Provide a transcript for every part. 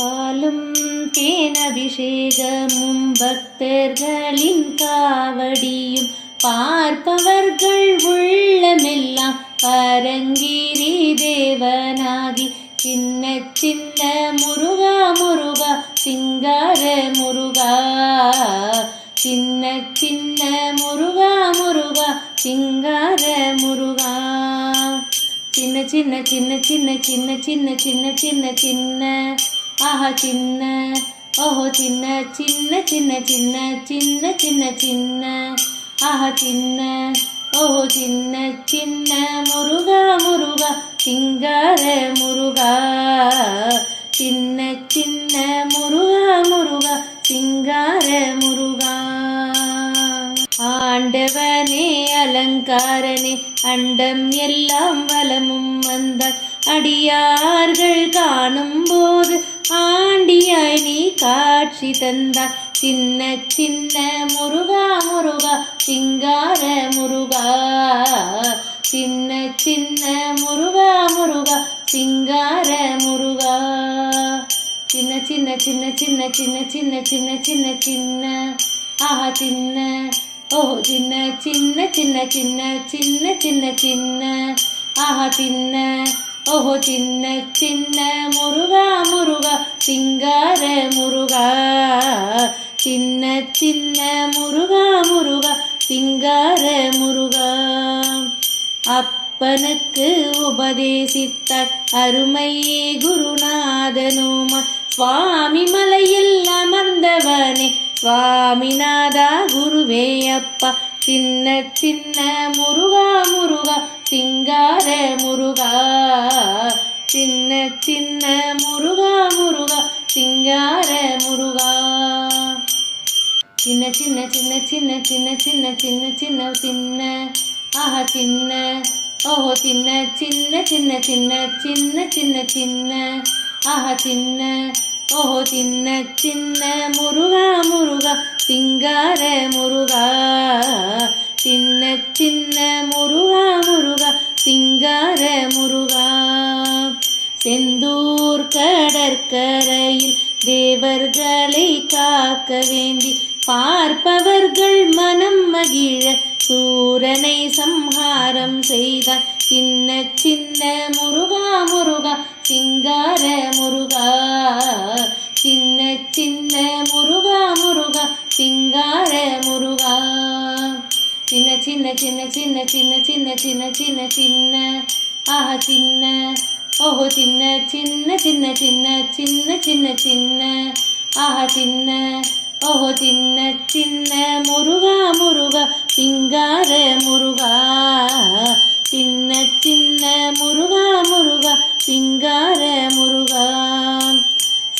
பாலும் தேனபிஷேகமும் பக்தர்களின் காவடியும் பார்ப்பவர்கள் உள்ளமெல்லாம் பரங்கிரி தேவனாகி சின்ன சின்ன முருகா முருகா சிங்கார முருகா சின்ன சின்ன முருகா முருகா சிங்கார முருகா சின்ன சின்ன சின்ன சின்ன சின்ன சின்ன சின்ன சின்ன சின்ன ஆஹா சின்ன ஓஹோ சின்ன சின்ன சின்ன சின்ன சின்ன சின்ன சின்ன ஆஹா சின்ன ஓஹோ சின்ன சின்ன முருகா முருகா சிங்கார முருகா சின்ன சின்ன முருகா முருகா சிங்கார முருகா ஆண்டவனே அலங்காரனே அண்டம் எல்லாம் வலமும் வந்தார் அடியார்கள் காணும் போது ஆண்டியாய் நீ காட்சி தந்தார் சின்ன சின்ன முருகா முருகா சிங்கார முருகா சின்ன சின்ன முருகா முருகா சிங்கார முருகா சின்ன சின்ன சின்ன சின்ன சின்ன சின்ன சின்ன சின்ன சின்ன ஆஹா சின்ன ஓஹோ சின்ன சின்ன சின்ன சின்ன சின்ன சின்ன சின்ன ஆஹா சின்ன ஓஹோ சின்ன சின்ன முருகா முருகா சிங்கார முருகா சின்ன சின்ன முருகா முருகா சிங்கார முருகா அப்பனுக்கு உபதேசித்தார் அருமை குருநாதனுமா சுவாமி மலையில் அமர்ந்தவனே சுவாமிநாதா குருவே அப்பா சின்ன சின்ன முருகா முருகா சிங்கார முருகா சின்ன சின்ன முருகா முருகா சிங்கார முருகா சின்ன சின்ன சின்ன சின்ன சின்ன சின்ன சின்ன சின்ன சின்ன ஆஹா சின்ன ஓஹோ சின்ன சின்ன சின்ன சின்ன சின்ன சின்ன சின்ன ஆஹா சின்ன ஓஹோ சின்ன சின்ன முருகா முருகா சிங்கார முருகா சின்ன சின்ன முருகா முருகா சிங்கார முருகா செந்தூர் கடற்கரையில் தேவர்களை காக்க வேண்டி பார்ப்பவர்கள் மனம் மகிழ சூரனை சம்ஹாரம் செய்தார் சின்ன சின்ன முருகா முருகா சிங்கார முருகா சின்ன சின்ன முருகா முருகா சிங்கார முருகா சின்ன சின்ன சின்ன சின்ன சின்ன சின்ன சின்ன சின்ன சின்ன ஆஹா சின்ன ஓஹோ சின்ன சின்ன சின்ன சின்ன சின்ன சின்ன சின்ன ஆஹா சின்ன ஓஹோ சின்ன சின்ன முருகா முருகா சிங்கார முருகா சின்ன சின்ன முருகா முருகா சிங்கார முருகா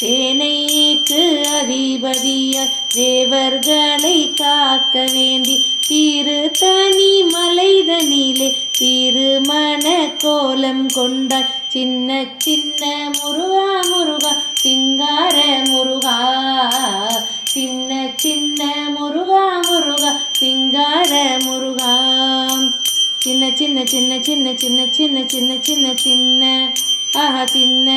சேனைக்கு அதிபதிய தேவர்களை காக்க வேண்டி திருத்தணி மலைதனிலே திருமண கோலம் கொண்டார் சின்ன சின்ன முருகா முருகா சிங்கார முருகா சின்ன சின்ன முருகா முருகா சிங்கார முருகா சின்ன சின்ன சின்ன சின்ன சின்ன சின்ன சின்ன சின்ன சின்ன ஆஹா சின்ன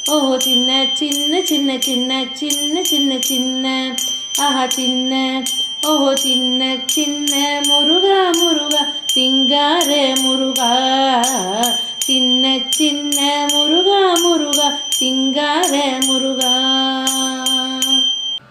ஓஹோ சின்ன சின்ன சின்ன சின்ன சின்ன சின்ன சின்ன ஆஹா சின்ன ஓஹோ சின்ன சின்ன முருகா முருகா சிங்கார முருகா சின்ன சின்ன முருகா முருகா சிங்கார முருகா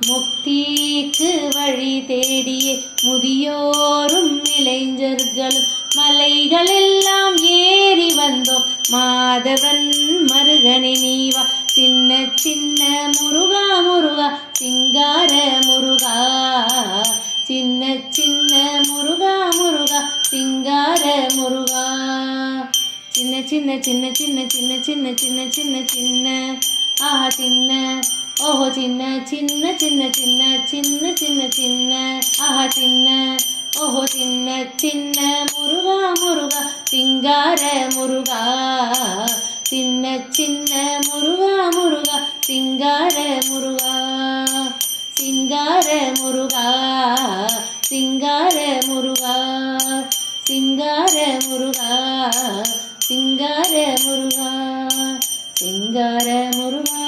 முக்திக்கு வழி தேடியே முதியோரும் இளைஞர்களும் மலைகளெல்லாம் ஏறி வந்தோம் மாதவன் மருகனை நீவா சின்ன சின்ன முருகா முருகா சிங்கார முருகா சின்ன சின்ன முருகா முருகா சிங்கார முருகா சின்ன சின்ன சின்ன சின்ன சின்ன சின்ன சின்ன சின்ன சின்ன ஆஹா சின்ன ஓஹோ சின்ன சின்ன சின்ன சின்ன சின்ன சின்ன சின்ன ஆஹா சின்ன ஓஹோ சின்ன சின்ன முருகா முருகா சிங்கார முருகா சின்ன சின்ன முருகா முருகா சிங்கார முருகா சிங்கார முருகா சிங்கார முருகா சிங்கார முருகா சிங்கார முருகா சிங்கார முருகா